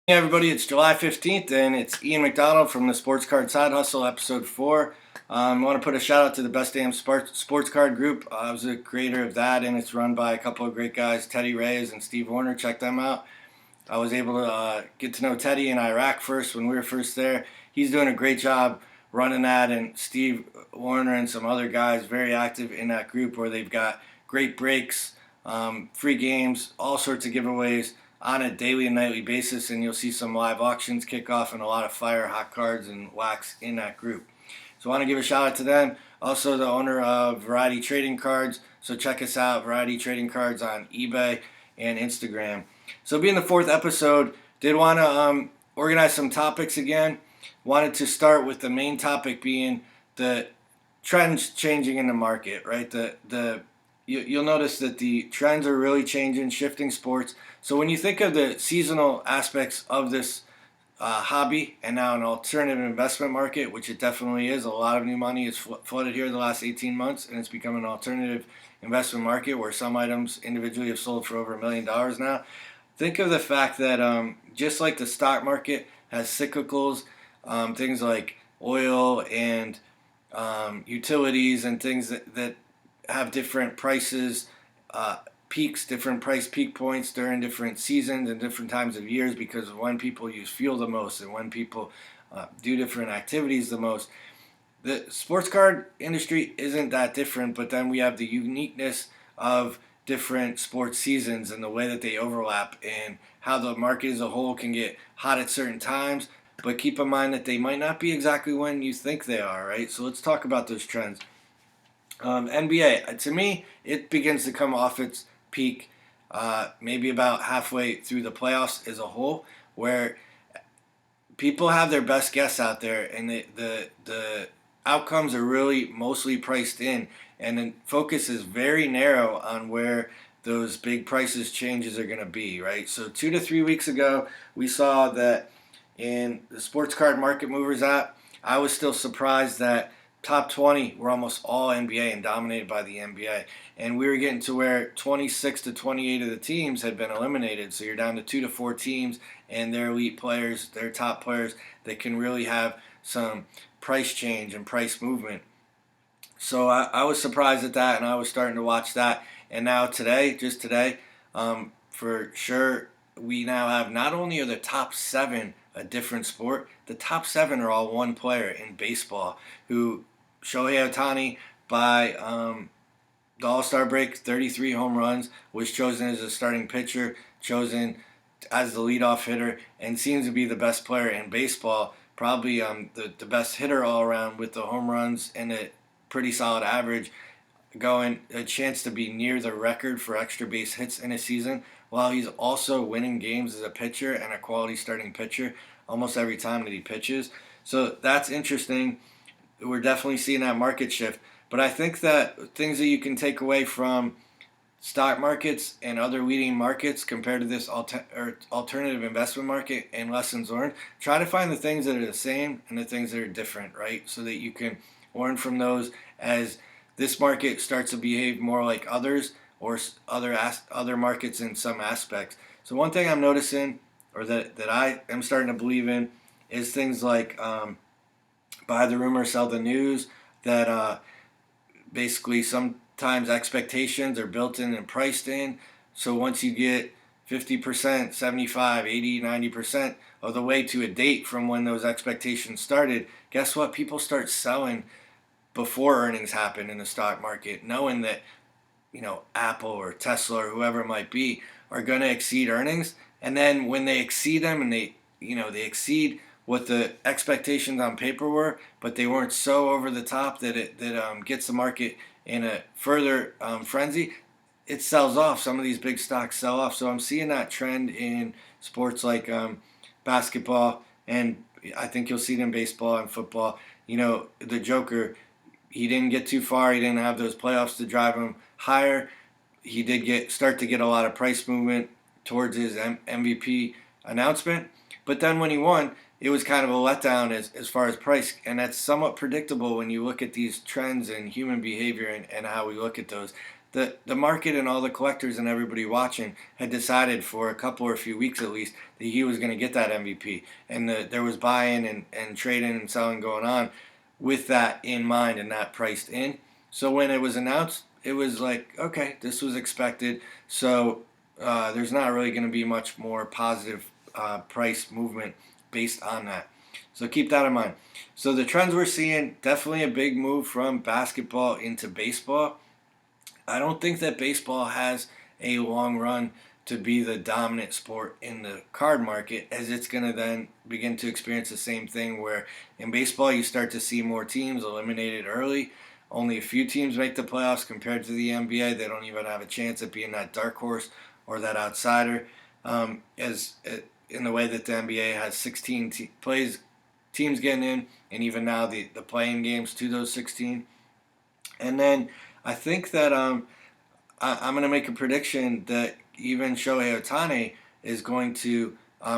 Hey everybody, it's July 15th and it's Ian McDonald from the Sports Card Side Hustle, episode 4. I want to put a shout out to the Best Damn Sports Card Group. I was a creator of that, and it's run by a couple of great guys, Teddy Reyes and Steve Warner. Check them out. I was able to get to know Teddy in Iraq first when we were first there. He's doing a great job running that, and Steve Warner and some other guys very active in that group where they've got great breaks, free games, all sorts of giveaways on a daily and nightly basis, and you'll see some live auctions kick off and a lot of fire, hot cards, and wax in that group. So I want to give a shout out to them. Also the owner of Variety Trading Cards, so check us out, Variety Trading Cards on eBay and Instagram. So being the 4th episode, did want to organize some topics again. Wanted to start with the main topic being the trends changing in the market, right? You'll notice that the trends are really changing, shifting sports. So when you think of the seasonal aspects of this hobby and now an alternative investment market, which it definitely is, a lot of new money has flooded here the last 18 months, and it's become an alternative investment market where some items individually have sold for over $1 million now. Think of the fact that just like the stock market has cyclicals, things like oil and utilities and things that have different prices, peaks, different price peak points during different seasons and different times of years because of when people use fuel the most and when people do different activities the most. The sports card industry isn't that different, but then we have the uniqueness of different sports seasons and the way that they overlap and how the market as a whole can get hot at certain times, but keep in mind that they might not be exactly when you think they are, right? So let's talk about those trends. NBA, to me, it begins to come off its peak maybe about halfway through the playoffs as a whole, where people have their best guess out there, and the outcomes are really mostly priced in, and the focus is very narrow on where those big prices changes are going to be, right? So 2 to 3 weeks ago, we saw that in the Sports Card Market Movers app, I was still surprised that top 20 were almost all NBA and dominated by the NBA. And we were getting to where 26 to 28 of the teams had been eliminated. So you're down to 2 to 4 teams and their elite players, their top players that can really have some price change and price movement. So I was surprised at that, and I was starting to watch that. And now today, just today, for sure, we now have not only are the top 7 a different sport, the top 7 are all one player in baseball, who Shohei Ohtani by the All-Star break, 33 home runs, was chosen as a starting pitcher, chosen as the leadoff hitter, and seems to be the best player in baseball, probably the best hitter all around with the home runs and a pretty solid average, going a chance to be near the record for extra base hits in a season, while he's also winning games as a pitcher and a quality starting pitcher almost every time that he pitches. So that's interesting. We're definitely seeing that market shift. But I think that things that you can take away from stock markets and other leading markets compared to this alternative investment market and lessons learned, try to find the things that are the same and the things that are different, right? So that you can learn from those as this market starts to behave more like others or other markets in some aspects. So one thing I'm noticing, or that I am starting to believe in, is things like buy the rumor, sell the news, that basically sometimes expectations are built in and priced in. So once you get 50%, 75, 80, 90% of the way to a date from when those expectations started, guess what? People start selling before earnings happen in the stock market, knowing that Apple or Tesla or whoever it might be are going to exceed earnings. And then when they exceed them and they exceed what the expectations on paper were, but they weren't so over the top that it gets the market in a further frenzy, it sells off. Some of these big stocks sell off. So I'm seeing that trend in sports like basketball, and I think you'll see it in baseball and football. The Joker, he didn't get too far. He didn't have those playoffs to drive him higher. He did start to get a lot of price movement towards his MVP announcement. But then when he won, it was kind of a letdown as far as price. And that's somewhat predictable when you look at these trends in human behavior and how we look at those. the market and all the collectors and everybody watching had decided for a couple or a few weeks at least that he was going to get that MVP, and there was buying and trading and selling going on with that in mind and that priced in. So when it was announced, it was like, okay, this was expected. So there's not really going to be much more positive price movement based on that. So keep that in mind. So the trends we're seeing, definitely a big move from basketball into baseball. I don't think that baseball has a long run to be the dominant sport in the card market, as it's going to then begin to experience the same thing where in baseball you start to see more teams eliminated early. Only a few teams make the playoffs compared to the NBA. They don't even have a chance at being that dark horse or that outsider. As in the way that the NBA has 16 teams getting in, and even now the playing games to those 16. And then I think that I'm going to make a prediction that even Shohei Ohtani is going to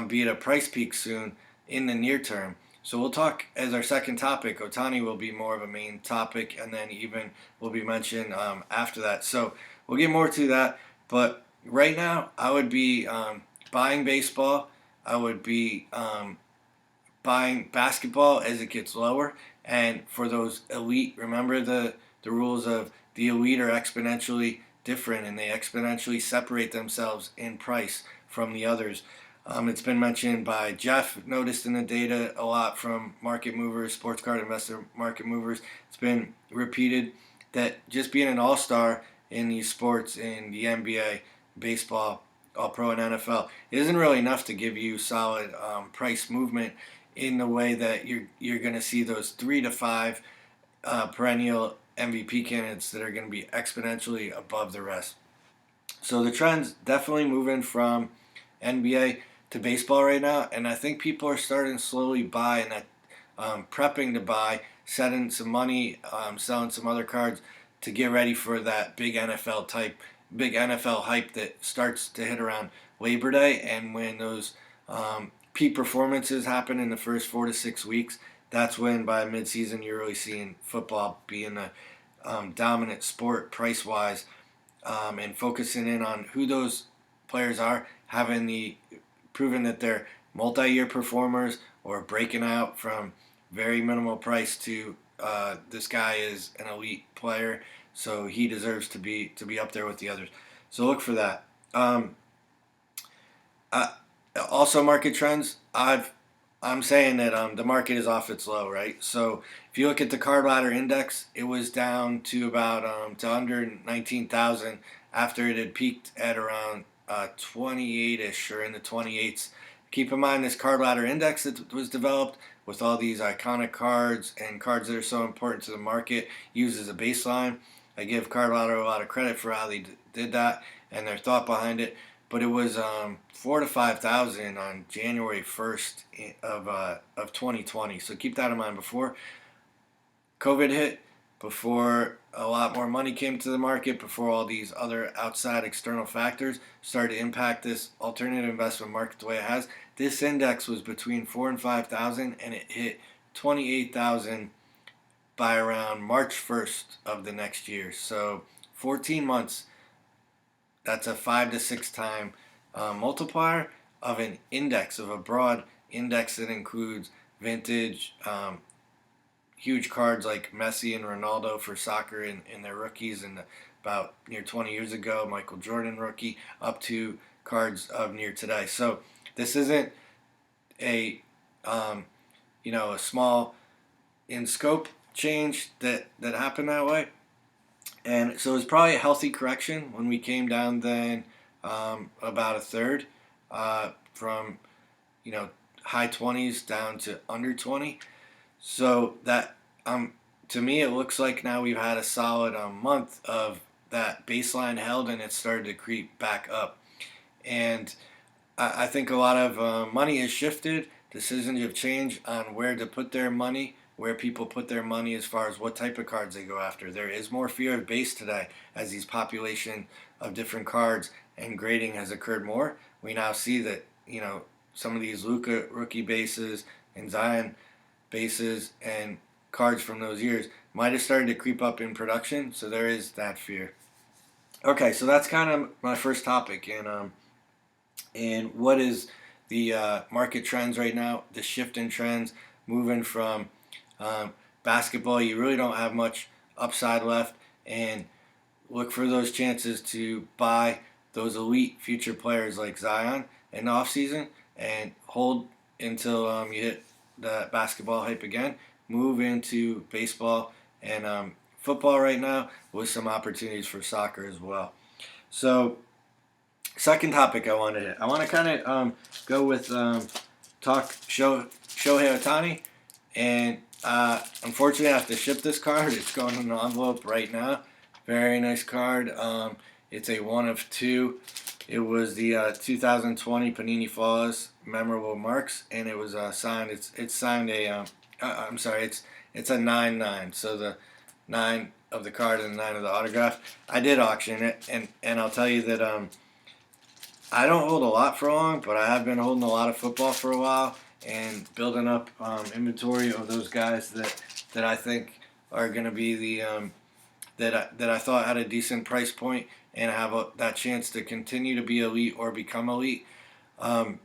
be at a price peak soon in the near term. So we'll talk as our second topic. Ohtani will be more of a main topic, and then even will be mentioned after that. So we'll get more to that. But right now, I would be buying baseball. I would be buying basketball as it gets lower. And for those elite, remember the rules of the elite are exponentially different, and they exponentially separate themselves in price from the others. It's been mentioned by Jeff, noticed in the data a lot from market movers, sports card investor market movers. It's been repeated that just being an all-star in these sports, in the NBA, baseball, all-pro, and NFL, isn't really enough to give you solid price movement in the way that you're going to see those 3 to 5 perennial MVP candidates that are going to be exponentially above the rest. So the trend's definitely moving from NBA to baseball right now, and I think people are starting to slowly buy and prepping to buy, setting some money, selling some other cards to get ready for that big NFL hype that starts to hit around Labor Day, and when those peak performances happen in the first 4 to 6 weeks, that's when by midseason you're really seeing football being the dominant sport price-wise, and focusing in on who those players are, having the proven that they're multi-year performers or breaking out from very minimal price to this guy is an elite player, so he deserves to be up there with the others. So look for that. Also, market trends. I'm saying that the market is off its low, right? So if you look at the card ladder index, it was down to about to under 19,000 after it had peaked at around 28-ish or in the 28s. Keep in mind this card ladder index that was developed with all these iconic cards and cards that are so important to the market used as a baseline. I give card ladder a lot of credit for how they did that and their thought behind it. But it was 4,000 to 5,000 on January 1st of 2020. So keep that in mind. Before COVID hit, before a lot more money came to the market, before all these other outside external factors started to impact this alternative investment market the way it has, this index was between 4,000 and 5,000, and it hit 28,000 by around March 1st of the next year. So 14 months. That's a 5 to 6 time multiplier of an index, of a broad index that includes vintage, huge cards like Messi and Ronaldo for soccer in their rookies, and about near 20 years ago, Michael Jordan rookie, up to cards of near today. So this isn't a a small in scope change that happened that way. And so it was probably a healthy correction when we came down then about a third from high 20s down to under 20. So that to me it looks like now we've had a solid month of that baseline held, and it started to creep back up. And I think a lot of money has shifted. Decisions have changed on where to put their money, where people put their money as far as what type of cards they go after. There is more fear of base today as these population of different cards and grading has occurred more. We now see that, some of these Luka rookie bases and Zion bases and cards from those years might have started to creep up in production, so there is that fear. Okay, so that's kind of my first topic, and what is the market trends right now? The shift in trends, moving from um, basketball, you really don't have much upside left, and look for those chances to buy those elite future players like Zion in the offseason and hold until you hit the basketball hype again. Move into baseball and football right now with some opportunities for soccer as well. So, second topic I want to kind of go with talk Shohei Ohtani, and unfortunately I have to ship this card. It's going in an envelope right now. Very nice card. It's a one of two. It was the 2020 Panini Flawless Memorable Marks, and it was signed. It's signed a. I'm sorry. It's a 9/9. So the 9 of the card and the 9 of the autograph. I did auction it, and I'll tell you that I don't hold a lot for long, but I have been holding a lot of football for a while and building up inventory of those guys that I think are going to be the that I thought had a decent price point and have that chance to continue to be elite or become elite. Um,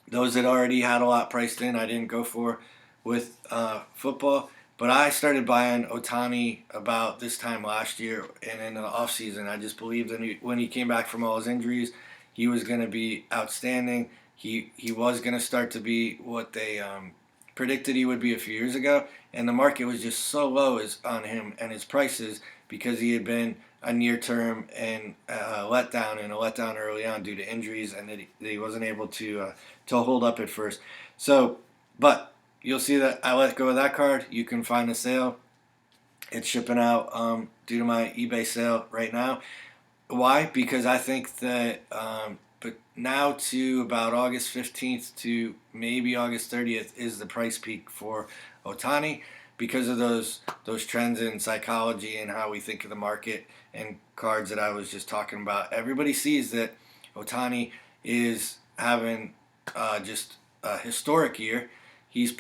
those that already had a lot priced in, I didn't go for with football. But I started buying Otani about this time last year and in the offseason. I just believed when he came back from all his injuries, he was going to be outstanding. He was going to start to be what they predicted he would be a few years ago. And the market was just so low on him and his prices because he had been a near term and letdown and a letdown early on due to injuries and that he wasn't able to hold up at first. So, but you'll see that I let go of that card. You can find a sale. It's shipping out due to my eBay sale right now. Why? Because I think that but now to about August 15th to maybe August 30th is the price peak for Otani because of those trends in psychology and how we think of the market and cards that I was just talking about. Everybody sees that Otani is having just a historic year. He's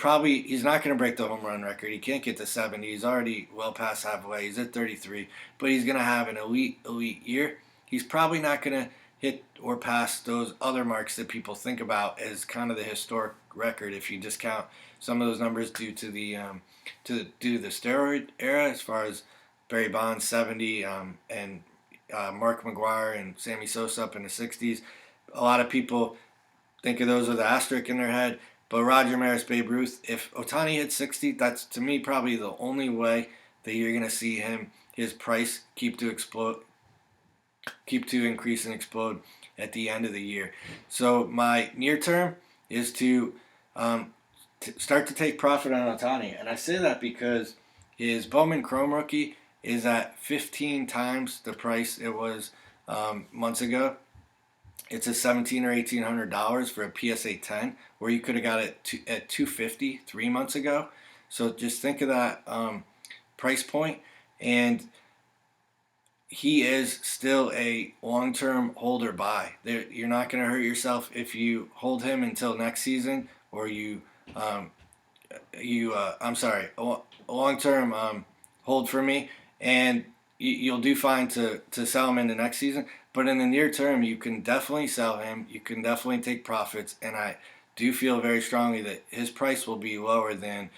not going to break the home run record. He can't get to 70. He's already well past halfway. He's at 33, but he's going to have an elite year. He's probably not going to hit or pass those other marks that people think about as kind of the historic record if you discount some of those numbers due to the due to the steroid era, as far as Barry Bonds 70 and Mark McGwire and Sammy Sosa up in the 60s. A lot of people think of those with an asterisk in their head. But Roger Maris, Babe Ruth, if Otani hits 60, that's to me probably the only way that you're going to see his price keep to increase and explode at the end of the year. So my near term is to start to take profit on Otani, and I say that because his Bowman Chrome rookie is at 15 times the price it was months ago. It's a $1,700 or $1,800 for a PSA 10, where you could have got it at $250 3 months ago. So just think of that price point, and he is still a long-term holder buy. You're not going to hurt yourself if you hold him until next season, or um, I'm sorry, a long-term hold for me, and you'll do fine to sell him in the next season. But in the near term, you can definitely sell him. You can definitely take profits, and I do feel very strongly that his price will be lower than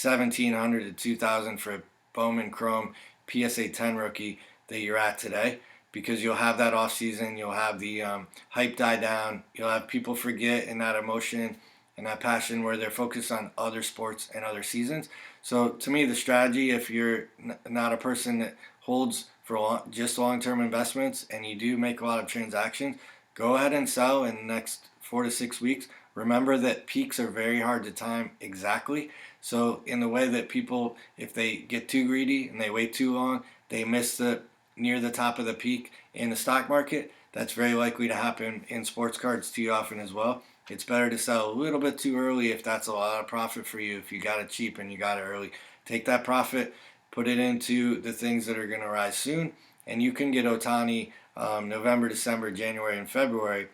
1,700 to 2,000 for a Bowman Chrome PSA 10 rookie that you're at today, because you'll have that off season, you'll have the hype die down, you'll have people forget in that emotion and that passion where they're focused on other sports and other seasons. So to me, the strategy, if you're not a person that holds for just long-term investments and you do make a lot of transactions, go ahead and sell in the next 4 to 6 weeks. Remember that peaks are very hard to time exactly. So in the way that people, if they get too greedy and they wait too long, they miss the near the top of the peak in the stock market. That's very likely to happen in sports cards too often as well. It's better to sell a little bit too early if that's a lot of profit for you. If you got it cheap and you got it early, take that profit, put it into the things that are going to rise soon, and you can get Otani November, December, January, and February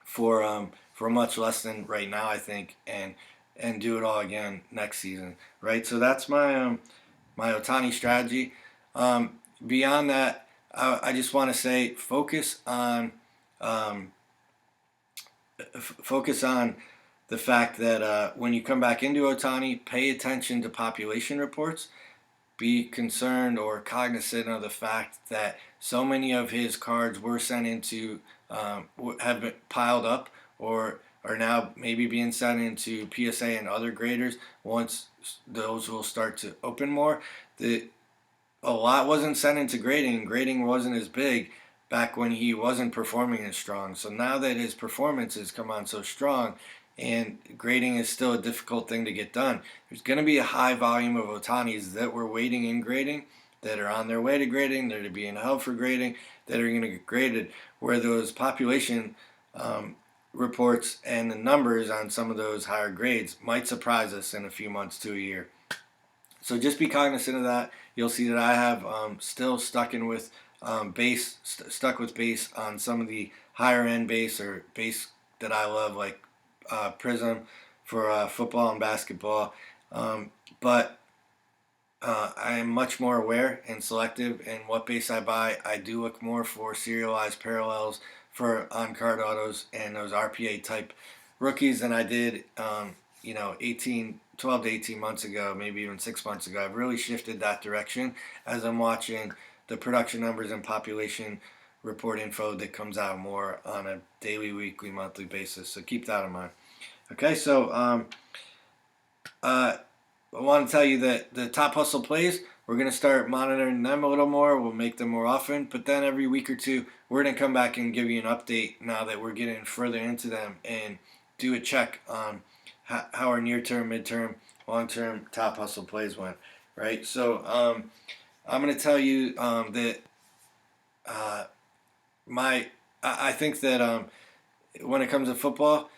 for much less than right now, I think, and do it all again next season, right? So that's my my Otani strategy. Beyond that, I just want to say um, focus on the fact that when you come back into Ohtani, pay attention to population reports. Be concerned or cognizant of the fact that so many of his cards were sent into have been piled up or are now maybe being sent into PSA and other graders. Once those will start to open more, the a lot wasn't sent into grading. Grading wasn't as big back when he wasn't performing as strong. So now that his performance has come on so strong, and grading is still a difficult thing to get done, there's going to be a high volume of Otanis that were waiting in grading, that are on their way to grading, that are being held for grading, that are going to get graded, where those population reports and the numbers on some of those higher grades might surprise us in a few months to a year. So just be cognizant of that. You'll see that I have still stuck with base on some of the higher end base or base that I love, like Prism for football and basketball. But I am much more aware and selective in what base I buy. I do look more for serialized parallels for on-card autos and those RPA type rookies than I did, 12 to 18 months ago, maybe even 6 months ago. I've really shifted that direction as I'm watching the production numbers and population report info that comes out more on a daily, weekly, monthly basis. So keep that in mind. Okay, so I want to tell you that the top hustle plays, we're going to start monitoring them a little more. We'll make them more often, but then every week or two, we're going to come back and give you an update now that we're getting further into them and do a check on how our near-term, mid-term, long-term top hustle plays went, right? So I'm going to tell you that I think that when it comes to football,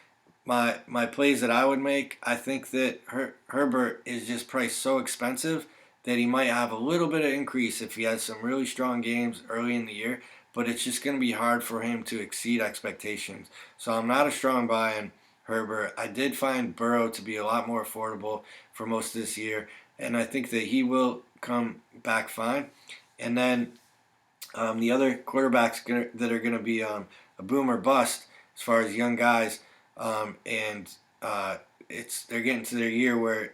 my plays that I would make, I think that Herbert is just priced so expensive that he might have a little bit of increase if he has some really strong games early in the year, but it's just going to be hard for him to exceed expectations. So I'm not a strong buy in Herbert. I did find Burrow to be a lot more affordable for most of this year, and I think that he will come back fine. And then the other quarterbacks that are going to be a boom or bust as far as young guys, and they're getting to their year where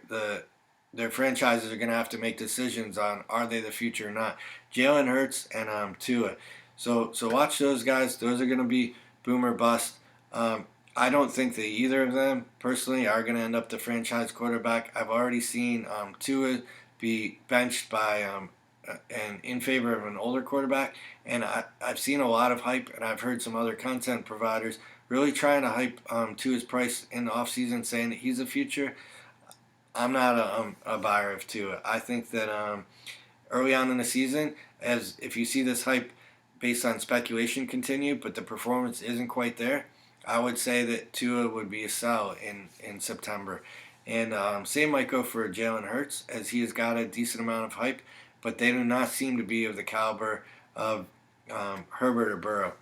their franchises are going to have to make decisions on are they the future or not. Jalen Hurts and Tua. So watch those guys. Those are going to be boom or bust. I don't think that either of them personally are going to end up the franchise quarterback. I've already seen Tua be benched by and in favor of an older quarterback, and I've seen a lot of hype, and I've heard some other content providers really trying to hype Tua's price in the offseason, saying that he's a future. I'm not a buyer of Tua. I think that early on in the season, as if you see this hype based on speculation continue, but the performance isn't quite there, I would say that Tua would be a sell in September. And same might go for Jalen Hurts, as he has got a decent amount of hype, but they do not seem to be of the caliber of Herbert or Burrow.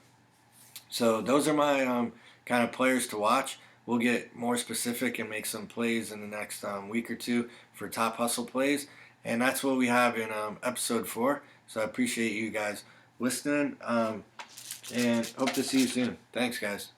So those are my kind of players to watch. We'll get more specific and make some plays in the next week or two for top hustle plays. And that's what we have in episode 4. So I appreciate you guys listening and hope to see you soon. Thanks, guys.